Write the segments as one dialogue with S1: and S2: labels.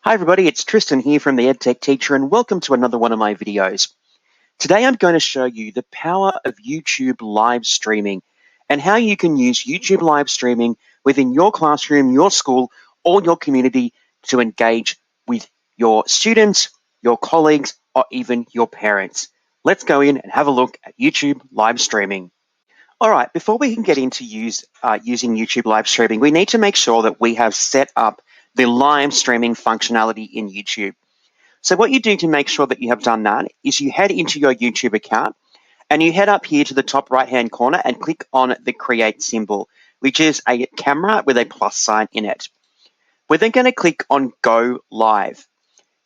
S1: Hi everybody, it's Tristan here from the EdTech Teacher and welcome to another one of my videos. Today I'm going to show you the power of YouTube live streaming and how you can use YouTube live streaming within your classroom, your school, or your community to engage with your students, your colleagues, or even your parents. Let's go in and have a look at YouTube live streaming. All right, before we can get into using YouTube live streaming, we need to make sure that we have set up the live streaming functionality in YouTube. So what you do to make sure that you have done that is you head into your YouTube account and you head up here to the top right-hand corner and click on the create symbol, which is a camera with a plus sign in it. We're then going to click on go live.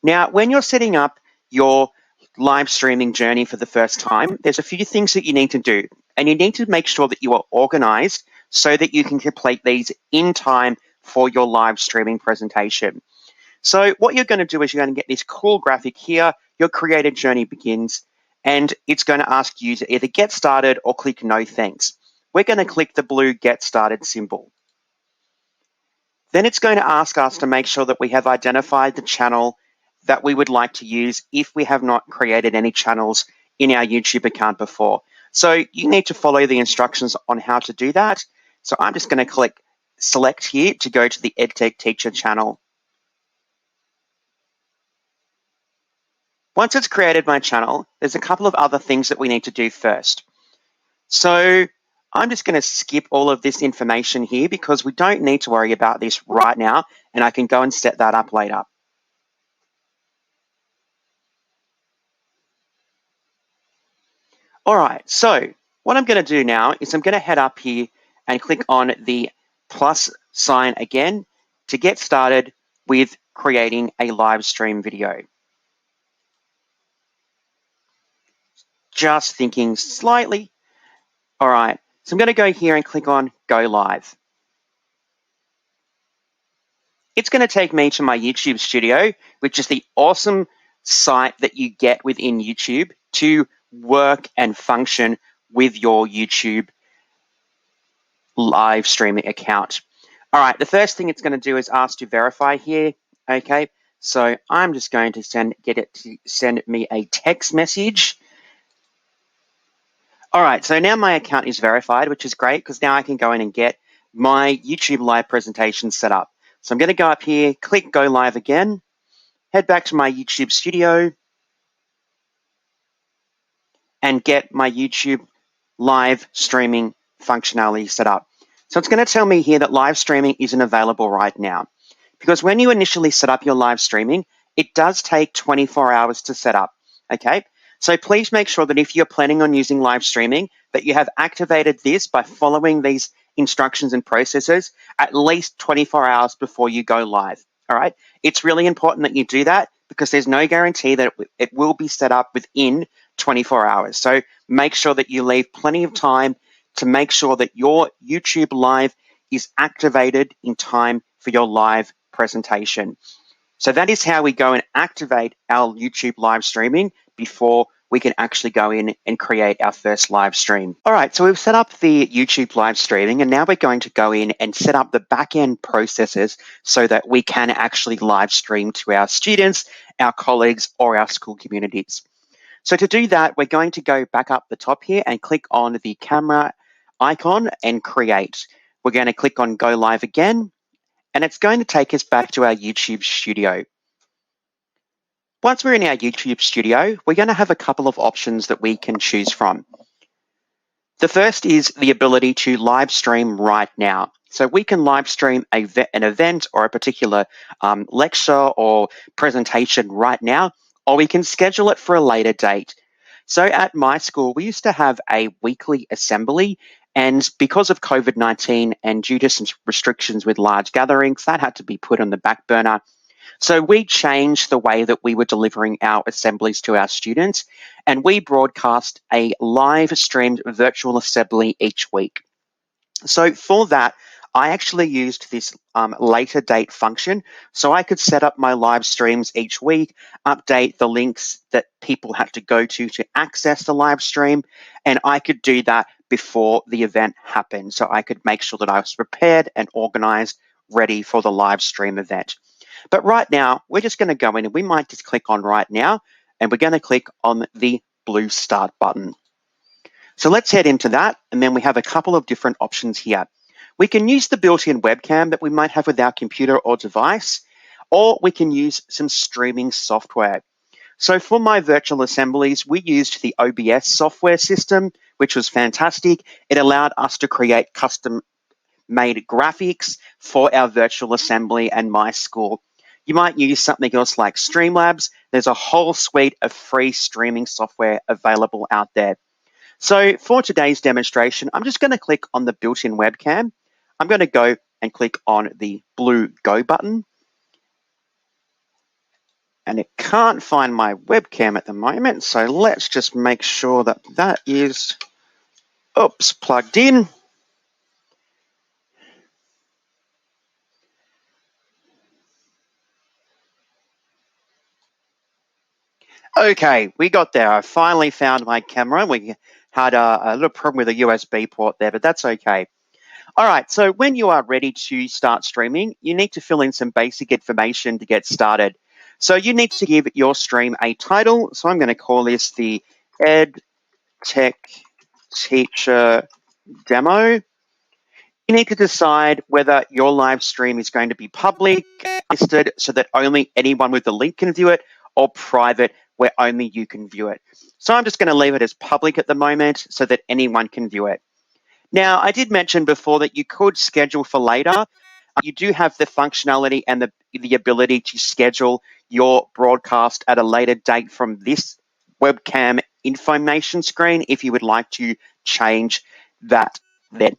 S1: Now, when you're setting up your live streaming journey for the first time, there's a few things that you need to do, and you need to make sure that you are organized so that you can complete these in time for your live streaming presentation. So what you're going to do is you're going to get this cool graphic here. Your created journey begins, and it's going to ask you to either get started or click no thanks. We're going to click the blue get started symbol. Then it's going to ask us to make sure that we have identified the channel that we would like to use if we have not created any channels in our YouTube account before. So you need to follow the instructions on how to do that. So I'm just going to click select here to go to the EdTech Teacher channel. Once it's created my channel, there's a couple of other things that we need to do first. So I'm just going to skip all of this information here because we don't need to worry about this right now, and I can go and set that up later. All right, so what I'm going to do now is I'm going to head up here and click on the plus sign again to get started with creating a live stream video. Just thinking slightly. All right, so I'm going to go here and click on go live. It's going to take me to my YouTube studio, which is the awesome site that you get within YouTube to work and function with your YouTube live streaming account. All right, the first thing it's going to do is ask to verify here. Okay, so I'm just going to get it to send me a text message. All right, so now my account is verified, which is great because now I can go in and get my YouTube live presentation set up. So I'm going to go up here, click go live again, head back to my YouTube studio and get my YouTube live streaming functionality set up. So it's going to tell me here that live streaming isn't available right now because when you initially set up your live streaming, it does take 24 hours to set up, okay? So please make sure that if you're planning on using live streaming, that you have activated this by following these instructions and processes at least 24 hours before you go live, all right? It's really important that you do that because there's no guarantee that it will be set up within 24 hours. So make sure that you leave plenty of time to make sure that your YouTube live is activated in time for your live presentation. So that is how we go and activate our YouTube live streaming before we can actually go in and create our first live stream. All right, so we've set up the YouTube live streaming and now we're going to go in and set up the back-end processes so that we can actually live stream to our students, our colleagues, or our school communities. So to do that, we're going to go back up the top here and click on the camera icon and create. We're going to click on go live again, and it's going to take us back to our YouTube studio. Once we're in our YouTube studio, we're going to have a couple of options that we can choose from. The first is the ability to live stream right now. So we can live stream an event or a particular lecture or presentation right now, or we can schedule it for a later date. So at my school, we used to have a weekly assembly, and because of COVID-19 and due to some restrictions with large gatherings, that had to be put on the back burner. So we changed the way that we were delivering our assemblies to our students, and we broadcast a live streamed virtual assembly each week. So for that, I actually used this later date function so I could set up my live streams each week, update the links that people had to go to access the live stream, and I could do that before the event happened. So I could make sure that I was prepared and organized, ready for the live stream event. But right now, we're just going to go in and we might just click on right now, and we're going to click on the blue start button. So let's head into that, and then we have a couple of different options here. We can use the built-in webcam that we might have with our computer or device, or we can use some streaming software. So for my virtual assemblies, we used the OBS software system, which was fantastic. It allowed us to create custom-made graphics for our virtual assembly and my school. You might use something else like Streamlabs. There's a whole suite of free streaming software available out there. So for today's demonstration, I'm just going to click on the built-in webcam. I'm going to go and click on the blue Go button. And it can't find my webcam at the moment, so let's just make sure that that is, plugged in. Okay, we got there. I finally found my camera. We had a little problem with a USB port there, but that's okay. All right, so when you are ready to start streaming, you need to fill in some basic information to get started. So you need to give your stream a title. So I'm going to call this the EdTech Teacher Demo. You need to decide whether your live stream is going to be public, listed so that only anyone with the link can view it, or private where only you can view it. So I'm just going to leave it as public at the moment so that anyone can view it. Now, I did mention before that you could schedule for later. You do have the functionality and the ability to schedule your broadcast at a later date from this webcam information screen if you would like to change that then.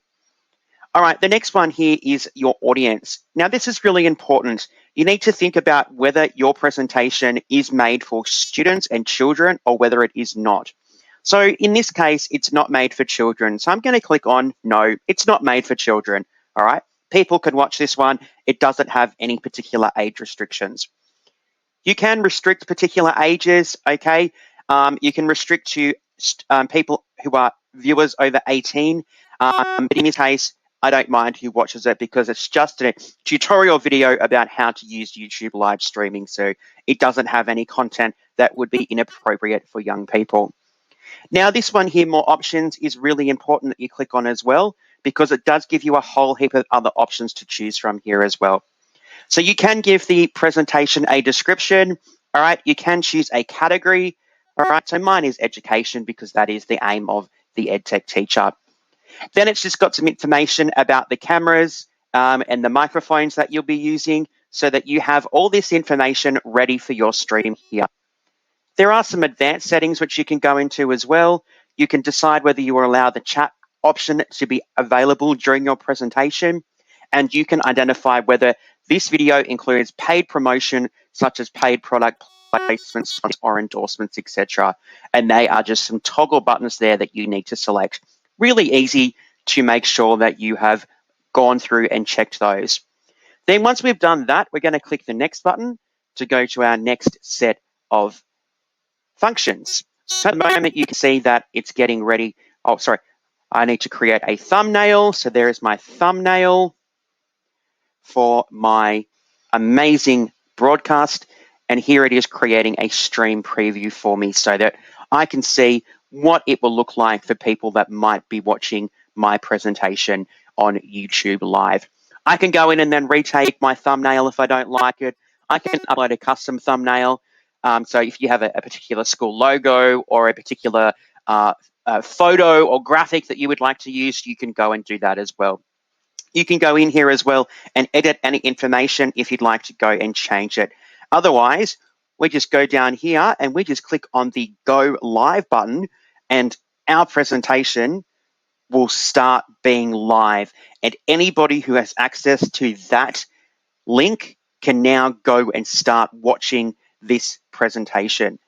S1: All right, the next one here is your audience. Now, this is really important. You need to think about whether your presentation is made for students and children or whether it is not. So in this case, it's not made for children. So I'm going to click on no, it's not made for children. All right, people can watch this one. It doesn't have any particular age restrictions. You can restrict particular ages, okay? You can restrict to people who are viewers over 18. But in this case, I don't mind who watches it because it's just a tutorial video about how to use YouTube live streaming. So it doesn't have any content that would be inappropriate for young people. Now, this one here, more options, is really important that you click on as well because it does give you a whole heap of other options to choose from here as well. So you can give the presentation a description, all right? You can choose a category, all right? So mine is education because that is the aim of the EdTech Teacher. Then it's just got some information about the cameras and the microphones that you'll be using so that you have all this information ready for your stream here. There are some advanced settings which you can go into as well. You can decide whether you will allow the chat option to be available during your presentation, and you can identify whether this video includes paid promotion, such as paid product placements or endorsements, etc. And they are just some toggle buttons there that you need to select. Really easy to make sure that you have gone through and checked those. Then once we've done that, we're going to click the next button to go to our next set of functions. So at the moment, you can see that it's getting ready. Oh, sorry. I need to create a thumbnail. So there is my thumbnail for my amazing broadcast. And here it is creating a stream preview for me so that I can see what it will look like for people that might be watching my presentation on YouTube Live. I can go in and then retake my thumbnail if I don't like it. I can upload a custom thumbnail. So if you have a particular school logo or a particular photo or graphic that you would like to use, you can go and do that as well. You can go in here as well and edit any information if you'd like to go and change it. Otherwise, we just go down here and we just click on the Go Live button and our presentation will start being live. And anybody who has access to that link can now go and start watching this presentation.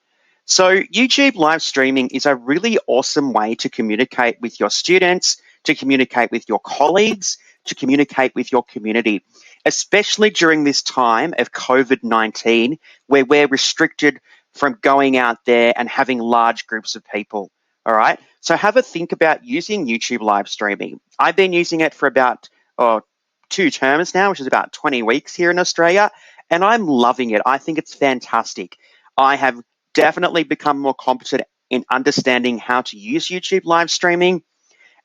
S1: So YouTube live streaming is a really awesome way to communicate with your students, to communicate with your colleagues, to communicate with your community, especially during this time of COVID-19, where we're restricted from going out there and having large groups of people. All right. So have a think about using YouTube live streaming. I've been using it for about 2 terms now, which is about 20 weeks here in Australia. and I'm loving it. I think it's fantastic. I have definitely become more competent in understanding how to use YouTube live streaming.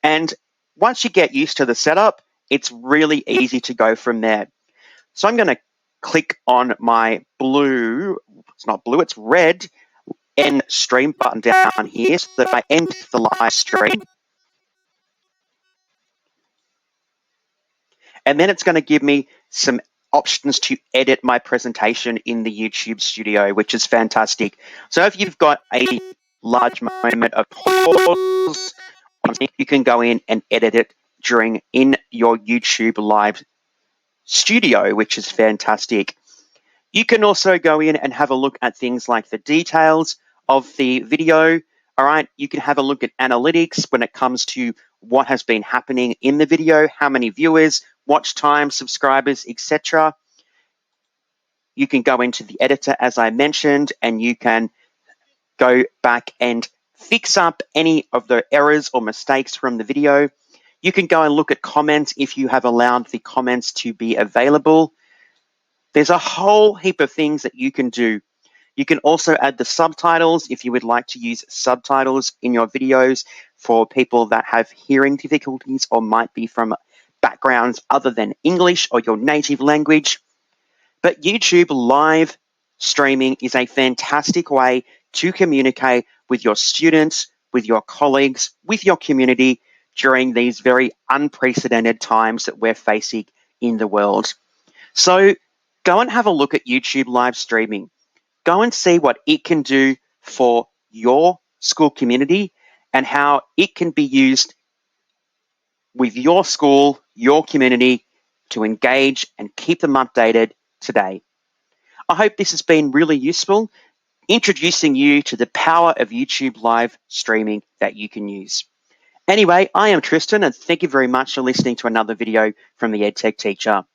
S1: And once you get used to the setup, it's really easy to go from there. So I'm going to click on my blue, it's not blue, it's red, end stream button down here so that I end the live stream. And then it's going to give me some options to edit my presentation in the YouTube studio, which is fantastic. So if you've got a large moment of pause, you can go in and edit it in your YouTube live studio, which is fantastic. You can also go in and have a look at things like the details of the video. All right, you can have a look at analytics when it comes to what has been happening in the video, how many viewers, watch time, subscribers, etc. You can go into the editor, as I mentioned, and you can go back and fix up any of the errors or mistakes from the video. You can go and look at comments if you have allowed the comments to be available. There's a whole heap of things that you can do. You can also add the subtitles if you would like to use subtitles in your videos for people that have hearing difficulties or might be from backgrounds other than English or your native language. But YouTube live streaming is a fantastic way to communicate with your students, with your colleagues, with your community during these very unprecedented times that we're facing in the world. So go and have a look at YouTube live streaming. Go and see what it can do for your school community and how it can be used with your school, your community to engage and keep them updated today. I hope this has been really useful, introducing you to the power of YouTube live streaming that you can use. Anyway, I am Tristan, and thank you very much for listening to another video from the EdTech Teacher.